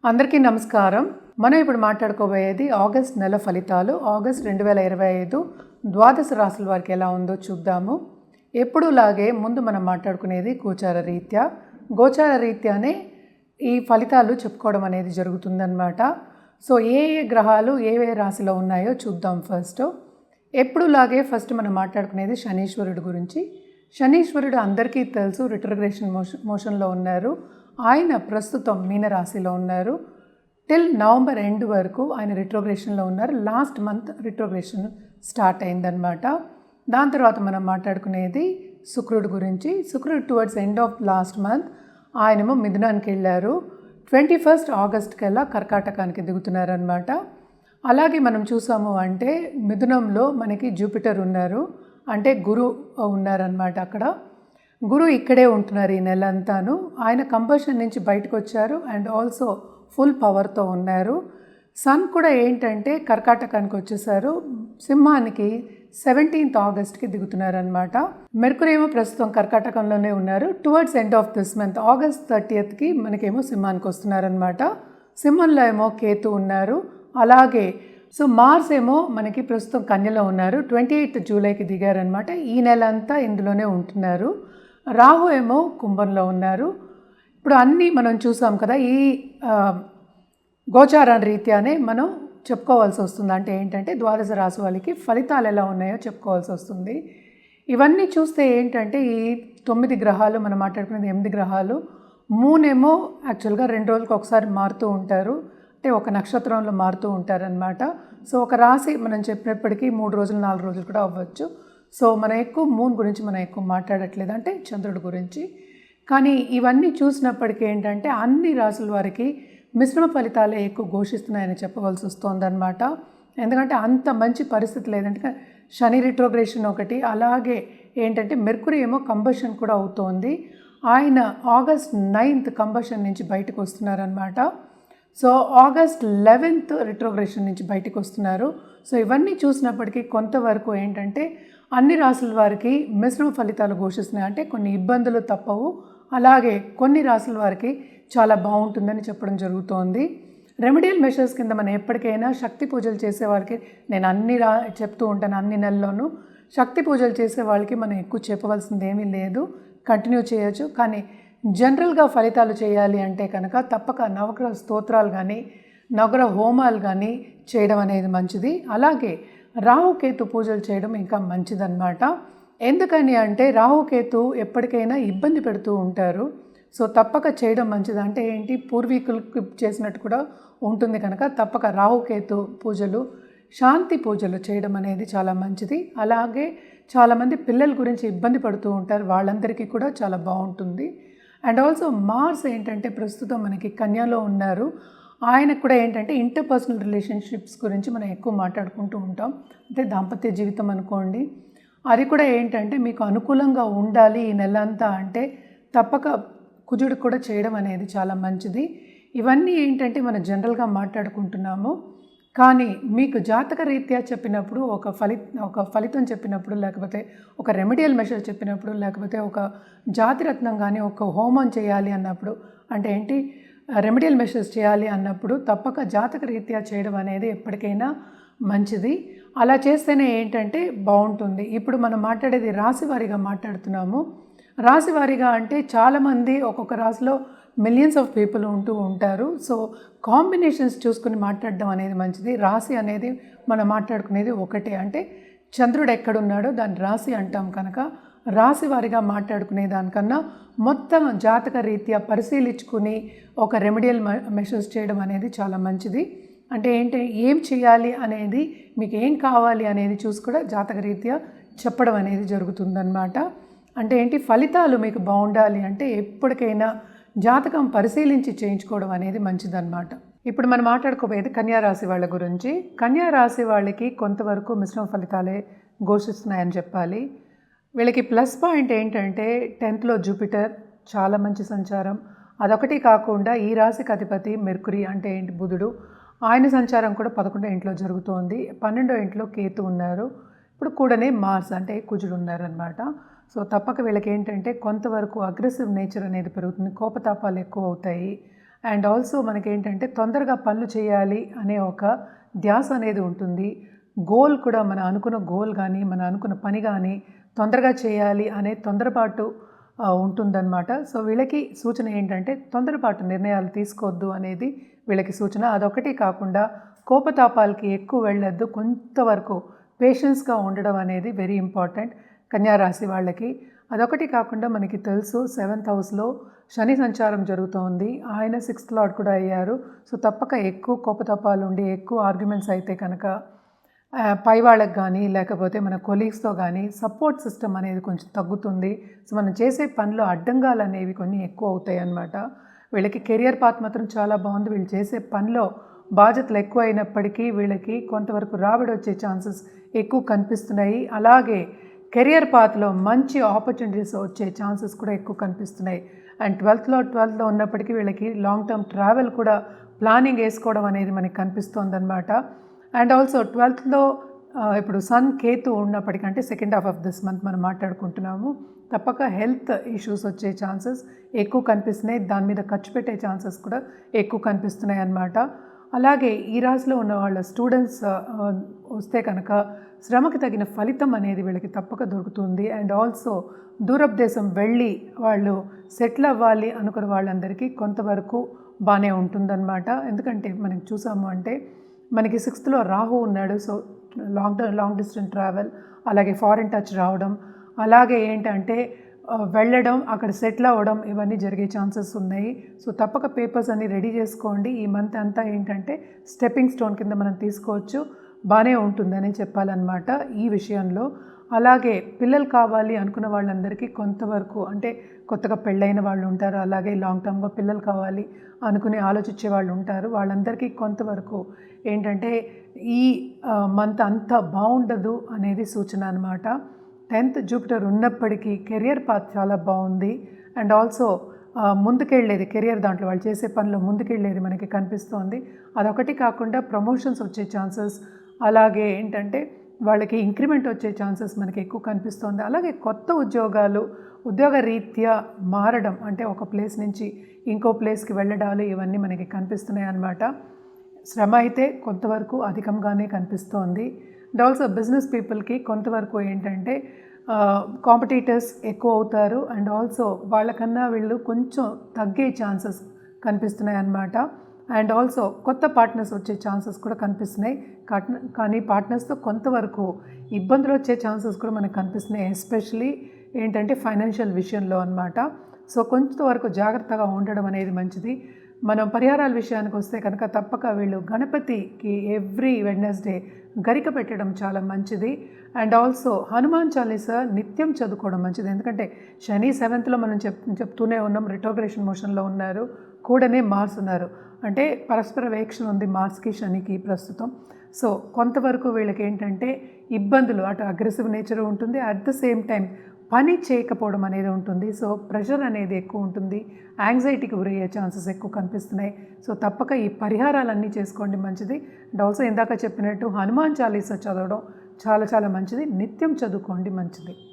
అందరికీ నమస్కారం. మనం ఇప్పుడు మాట్లాడుకోబోయేది ఆగస్ట్ నెల ఫలితాలు. ఆగస్ట్ 2025 ద్వాదశ రాశుల వారికి ఎలా ఉందో చూద్దాము. ఎప్పుడూలాగే ముందు మనం మాట్లాడుకునేది గోచార రీత్యా. గోచార రీత్యానే ఈ ఫలితాలు చెప్పుకోవడం అనేది జరుగుతుందన్నమాట. సో ఏ గ్రహాలు ఏ రాశిలో ఉన్నాయో చూద్దాం ఫస్ట్. ఎప్పుడూలాగే ఫస్ట్ మనం మాట్లాడుకునేది శనీశ్వరుడు గురించి. శనీశ్వరుడు అందరికీ తెలుసు, రిట్రోగ్రేషన్ మోషన్లో ఉన్నారు. ఆయన ప్రస్తుతం మీనరాశిలో ఉన్నారు. టిల్ నవంబర్ ఎండ్ వరకు ఆయన రిట్రోగ్రేషన్లో ఉన్నారు. లాస్ట్ మంత్ రిట్రోగ్రేషన్ స్టార్ట్ అయిందనమాట. దాని తర్వాత మనం మాట్లాడుకునేది శుక్రుడు గురించి. శుక్రుడు towards end of last month ఆయనేమో మిథునానికి వెళ్ళారు. 21 ఆగస్ట్ కల్లా కర్కాటకానికి దిగుతున్నారనమాట. అలాగే మనం చూసాము అంటే మిథునంలో మనకి జూపిటర్ ఉన్నారు, అంటే గురు ఉన్నారనమాట. అక్కడ గురు ఇక్కడే ఉంటున్నారు ఈ నెల అంతాను. ఆయన కంబషన్ నుంచి బయటకు వచ్చారు అండ్ ఆల్సో ఫుల్ పవర్తో ఉన్నారు. సన్ కూడా ఏంటంటే కర్కాటకానికి వచ్చేసారు. సింహానికి 17 ఆగస్ట్కి దిగుతున్నారనమాట. మెర్కురీ ఏమో ప్రస్తుతం కర్కాటకంలోనే ఉన్నారు. Towards end of this month August 30కి మనకేమో సింహానికి వస్తున్నారనమాట. సింహంలో ఏమో కేతు ఉన్నారు. అలాగే సో మార్స్ ఏమో మనకి ప్రస్తుతం కన్యలో ఉన్నారు. 28 జూలైకి దిగారనమాట. ఈ నెల అంతా ఇందులోనే ఉంటున్నారు. రాహు ఏమో కుంభంలో ఉన్నారు. ఇప్పుడు అన్నీ మనం చూసాం కదా. ఈ గోచార రీత్యానే మనం చెప్పుకోవాల్సి వస్తుంది. అంటే ఏంటంటే ద్వాదశ రాశి వాళ్ళకి ఫలితాలు ఎలా ఉన్నాయో చెప్పుకోవాల్సి వస్తుంది. ఇవన్నీ చూస్తే ఏంటంటే ఈ 9 గ్రహాలు మనం మాట్లాడుకునేది 8 గ్రహాలు. మూనేమో యాక్చువల్గా 2 రోజులకు ఒకసారి మారుతూ ఉంటారు, అంటే ఒక నక్షత్రంలో మారుతూ ఉంటారనమాట. సో ఒక రాశి మనం చెప్పినప్పటికీ 3 రోజులు 4 రోజులు కూడా అవ్వచ్చు. సో మనం ఎక్కువ మూన్ గురించి మనం ఎక్కువ మాట్లాడట్లేదు, అంటే చంద్రుడి గురించి. కానీ ఇవన్నీ చూసినప్పటికీ ఏంటంటే అన్ని రాశుల వారికి మిశ్రమ ఫలితాలే ఎక్కువ ఘోషిస్తున్నాయని చెప్పవలసి వస్తుందన్నమాట. ఎందుకంటే అంత మంచి పరిస్థితి లేదంటే శని రిట్రోగ్రేషన్ ఒకటి, అలాగే ఏంటంటే మెర్కురీ ఏమో కంబషన్ కూడా అవుతోంది. ఆయన ఆగస్ట్ 9 కంబషన్ నుంచి బయటకు వస్తున్నారనమాట. సో ఆగస్ట్ 11 రిట్రోగ్రేషన్ నుంచి బయటకు వస్తున్నారు. సో ఇవన్నీ చూసినప్పటికీ కొంతవరకు ఏంటంటే అన్ని రాశుల వారికి మిశ్రమ ఫలితాలు ఘోషిస్తున్నాయి. అంటే కొన్ని ఇబ్బందులు తప్పవు, అలాగే కొన్ని రాశుల వారికి చాలా బాగుంటుందని చెప్పడం జరుగుతోంది. రెమెడియల్ మెషర్స్ కింద మనం ఎప్పటికైనా శక్తి పూజలు చేసే వారికి నేను చెప్తూ ఉంటాను. అన్ని నెలల్లోనూ శక్తి పూజలు చేసే వాళ్ళకి మనం ఎక్కువ చెప్పవలసింది ఏమీ లేదు, కంటిన్యూ చేయొచ్చు. కానీ జనరల్గా ఫలితాలు చేయాలి అంటే కనుక తప్పక నవగ్రహ స్తోత్రాలు కానీ నవగ్రహ హోమాలు కానీ చేయడం అనేది మంచిది. అలాగే రాహుకేతు పూజలు చేయడం ఇంకా మంచిదన్నమాట. ఎందుకని అంటే రాహుకేతు ఎప్పటికైనా ఇబ్బంది పెడుతూ ఉంటారు. సో తప్పక చేయడం మంచిది. అంటే ఏంటి, పూర్వీకులకు చేసినట్టు కూడా ఉంటుంది కనుక తప్పక రాహుకేతు పూజలు, శాంతి పూజలు చేయడం అనేది చాలా మంచిది. అలాగే చాలామంది పిల్లల గురించి ఇబ్బంది పడుతూ ఉంటారు, వాళ్ళందరికీ కూడా చాలా బాగుంటుంది. అండ్ ఆల్సో మార్స్ ఏంటంటే ప్రస్తుతం మనకి కన్యలో ఉన్నారు. ఆయనకు కూడా ఏంటంటే ఇంటర్పర్సనల్ రిలేషన్షిప్స్ గురించి మనం ఎక్కువ మాట్లాడుకుంటూ ఉంటాం. అంటే దాంపత్య జీవితం అనుకోండి, అది కూడా ఏంటంటే మీకు అనుకూలంగా ఉండాలి ఈ నెల అంతా. అంటే తప్పక కుజుడు కూడా చేయడం అనేది చాలా మంచిది. ఇవన్నీ ఏంటంటే మనం జనరల్గా మాట్లాడుకుంటున్నాము. కానీ మీకు జాతక రీత్యా చెప్పినప్పుడు ఒక ఫలితం చెప్పినప్పుడు, లేకపోతే ఒక రెమెడియల్ మెషర్ చెప్పినప్పుడు, లేకపోతే ఒక జాతిరత్నం కానీ ఒక హోమం చేయాలి అన్నప్పుడు, అంటే ఏంటి రెమెడియల్ మెషర్స్ చేయాలి అన్నప్పుడు తప్పక జాతక రీత్యా చేయడం అనేది ఎప్పటికైనా మంచిది. అలా చేస్తేనే ఏంటంటే బాగుంటుంది. ఇప్పుడు మనం మాట్లాడేది రాశివారీగా మాట్లాడుతున్నాము. రాశివారీగా అంటే చాలామంది ఒక్కొక్క రాశిలో మిలియన్స్ ఆఫ్ పీపుల్ ఉంటూ ఉంటారు. సో కాంబినేషన్స్ చూసుకుని మాట్లాడడం అనేది మంచిది. రాశి అనేది మనం మాట్లాడుకునేది ఒకటే, అంటే చంద్రుడు ఎక్కడున్నాడో దాన్ని రాశి అంటాం కనుక రాశి వారిగా మాట్లాడుకునే దానికన్నా మొత్తం జాతక రీత్యా పరిశీలించుకుని ఒక రెమెడియల్ మెషర్స్ చేయడం అనేది చాలా మంచిది. అంటే ఏంటి, ఏం చేయాలి అనేది, మీకు ఏం కావాలి అనేది చూసి కూడా జాతక రీత్యా చెప్పడం అనేది జరుగుతుందన్నమాట. అంటే ఏంటి, ఫలితాలు మీకు బాగుండాలి అంటే ఎప్పటికైనా జాతకం పరిశీలించి చేయించుకోవడం అనేది మంచిదన్నమాట. ఇప్పుడు మనం మాట్లాడుకోబోయేది కన్యారాశి వాళ్ళ గురించి. కన్యారాశి వాళ్ళకి కొంతవరకు మిశ్రమ ఫలితాలే ఘోషిస్తున్నాయని చెప్పాలి. వీళ్ళకి ప్లస్ పాయింట్ ఏంటంటే 10th జూపిటర్ చాలా మంచి సంచారం. అదొకటి కాకుండా ఈ రాశికి అధిపతి మెర్కురీ, అంటే ఏంటి బుధుడు, ఆయన సంచారం కూడా 11వ ఇంట్లో జరుగుతోంది. 12వ ఇంట్లో కేతు ఉన్నారు. ఇప్పుడు కూడానే మార్స్, అంటే కుజుడు ఉన్నారనమాట. సో తప్పక వీళ్ళకి ఏంటంటే కొంతవరకు అగ్రెసివ్ నేచర్ అనేది పెరుగుతుంది, కోపతాపాలు ఎక్కువ అవుతాయి. అండ్ ఆల్సో మనకేంటంటే తొందరగా పనులు చేయాలి అనే ఒక ధ్యాస అనేది ఉంటుంది. గోల్ కూడా మన అనుకున్న గోల్ కానీ మన అనుకున్న పని కానీ తొందరగా చేయాలి అనే తొందరపాటు ఉంటుందన్నమాట. సో వీళ్ళకి సూచన ఏంటంటే తొందరపాటు నిర్ణయాలు తీసుకోవద్దు అనేది వీళ్ళకి సూచన. అదొకటి కాకుండా కోపతాపాలకి ఎక్కువ వెళ్ళొద్దు, కొంతవరకు పేషెన్స్గా ఉండడం అనేది వెరీ ఇంపార్టెంట్ కన్యా రాశి వాళ్ళకి. అదొకటి కాకుండా మనకి తెలుసు 7th హౌస్లో శని సంచారం జరుగుతోంది. ఆయన 6th లార్డ్ కూడా అయ్యారు. సో తప్పక ఎక్కువ కోపతాపాలు ఉండి ఎక్కువ ఆర్గ్యుమెంట్స్ అయితే కనుక పై వాళ్ళకి కానీ లేకపోతే మన కొలీగ్స్తో కానీ సపోర్ట్ సిస్టమ్ అనేది కొంచెం తగ్గుతుంది. సో మనం చేసే పనిలో అడ్డంగాలు అనేవి కొన్ని ఎక్కువ అవుతాయి అన్నమాట. వీళ్ళకి కెరియర్ పాత్ మాత్రం చాలా బాగుంది. వీళ్ళు చేసే పనిలో బాధ్యతలు ఎక్కువ అయినప్పటికీ వీళ్ళకి కొంతవరకు రాబడి వచ్చే ఛాన్సెస్ ఎక్కువ కనిపిస్తున్నాయి. అలాగే కెరియర్ పాత్లో మంచి ఆపర్చునిటీస్ వచ్చే ఛాన్సెస్ కూడా ఎక్కువ కనిపిస్తున్నాయి. అండ్ 12th ఉన్నప్పటికీ వీళ్ళకి లాంగ్ టర్మ్ ట్రావెల్ కూడా ప్లానింగ్ వేసుకోవడం అనేది మనకి కనిపిస్తుంది అనమాట. అండ్ ఆల్సో 12th ఇప్పుడు సన్ కేతు ఉన్నప్పటికంటే second half of this month మనం మాట్లాడుకుంటున్నాము. తప్పక హెల్త్ ఇష్యూస్ వచ్చే ఛాన్సెస్ ఎక్కువ కనిపిస్తున్నాయి. దాని మీద ఖర్చు పెట్టే ఛాన్సెస్ కూడా ఎక్కువ కనిపిస్తున్నాయి అన్నమాట. అలాగే ఈ రాశిలో ఉన్న వాళ్ళ స్టూడెంట్స్ వస్తే కనుక శ్రమకి తగిన ఫలితం అనేది వీళ్ళకి తప్పక దొరుకుతుంది. అండ్ ఆల్సో దూరపు దేశం వెళ్ళి వాళ్ళు సెటిల్ అవ్వాలి అనుకున్న వాళ్ళందరికీ కొంతవరకు బాగానే ఉంటుందన్నమాట. ఎందుకంటే మనం చూసాము అంటే మనకి 6th రాహు ఉన్నాడు. సో లాంగ్ డిస్టెన్స్ ట్రావెల్, అలాగే ఫారిన్ టచ్ రావడం, అలాగే ఏంటంటే వెళ్ళడం, అక్కడ సెటిల్ అవ్వడం, ఇవన్నీ జరిగే ఛాన్సెస్ ఉన్నాయి. సో తప్పక పేపర్స్ అన్నీ రెడీ చేసుకోండి. ఈ మంత్ అంతా ఏంటంటే స్టెప్పింగ్ స్టోన్ కింద మనం తీసుకోవచ్చు, బాగానే ఉంటుందని చెప్పాలన్నమాట ఈ విషయంలో. అలాగే పిల్లలు కావాలి అనుకున్న వాళ్ళందరికీ కొంతవరకు, అంటే కొత్తగా పెళ్ళైన వాళ్ళు ఉంటారు, అలాగే లాంగ్ టర్మ్గా పిల్లలు కావాలి అనుకుని ఆలోచించే వాళ్ళు ఉంటారు. వాళ్ళందరికీ కొంతవరకు ఏంటంటే ఈ మంత్ అంతా బాగుండదు అనేది సూచన అనమాట. 10th జూపిటర్ ఉన్నప్పటికీ కెరియర్ పాత్ చాలా బాగుంది. అండ్ ఆల్సో ముందుకెళ్ళేది కెరియర్ దాంట్లో వాళ్ళు చేసే పనిలో ముందుకెళ్ళేది మనకి కనిపిస్తోంది. అదొకటి కాకుండా ప్రమోషన్స్ వచ్చే ఛాన్సెస్, అలాగే ఏంటంటే వాళ్ళకి ఇంక్రిమెంట్ వచ్చే ఛాన్సెస్ మనకి ఎక్కువ కనిపిస్తుంది. అలాగే కొత్త ఉద్యోగ రీత్యా మారడం, అంటే ఒక ప్లేస్ నుంచి ఇంకో ప్లేస్కి వెళ్ళడాలు, ఇవన్నీ మనకి కనిపిస్తున్నాయి అన్నమాట. శ్రమ అయితే కొంతవరకు అధికంగానే కనిపిస్తోంది. అండ్ ఆల్సో బిజినెస్ పీపుల్కి కొంతవరకు ఏంటంటే కాంపిటీటర్స్ ఎక్కువ అవుతారు. అండ్ ఆల్సో వాళ్ళకన్నా వీళ్ళు కొంచెం తగ్గే ఛాన్సెస్ కనిపిస్తున్నాయి అన్నమాట. అండ్ ఆల్సో కొత్త పార్ట్నర్స్ వచ్చే ఛాన్సెస్ కూడా కనిపిస్తున్నాయి. కానీ పార్ట్నర్స్తో కొంతవరకు ఇబ్బందులు వచ్చే ఛాన్సెస్ కూడా మనకు కనిపిస్తున్నాయి, ఎస్పెషలీ ఏంటంటే ఫైనాన్షియల్ విషయంలో అన్నమాట. సో కొంతవరకు జాగ్రత్తగా ఉండడం అనేది మంచిది. మనం పరిహారాల విషయానికి వస్తే కనుక తప్పక వీళ్ళు గణపతికి ఎవ్రీ వెడ్నెస్డే గరిక పెట్టడం చాలా మంచిది. అండ్ ఆల్సో హనుమాన్ చాలీసా నిత్యం చదువుకోవడం మంచిది. ఎందుకంటే శని 7th మనం చెప్తూనే ఉన్నాం, రిట్రోగ్రేషన్ మోషన్లో ఉన్నారు, కూడానే మార్స్ ఉన్నారు, అంటే పరస్పర వీక్షణ ఉంది మార్స్కి శనికి ప్రస్తుతం. సో కొంతవరకు వీళ్ళకి ఏంటంటే ఇబ్బందులు, అటు అగ్రెసివ్ నేచర్ ఉంటుంది, అట్ ద సేమ్ టైం పని చేయకపోవడం అనేది ఉంటుంది. సో ప్రెషర్ అనేది ఎక్కువ ఉంటుంది, యాంగ్జైటీకి గురయ్యే ఛాన్సెస్ ఎక్కువ కనిపిస్తున్నాయి. సో తప్పక ఈ పరిహారాలన్నీ చేసుకోండి మంచిది. అండ్ ఆల్సో ఇందాక చెప్పినట్టు హనుమాన్ చాలీసా చదవడం చాలా చాలా మంచిది, నిత్యం చదువుకోండి మంచిది.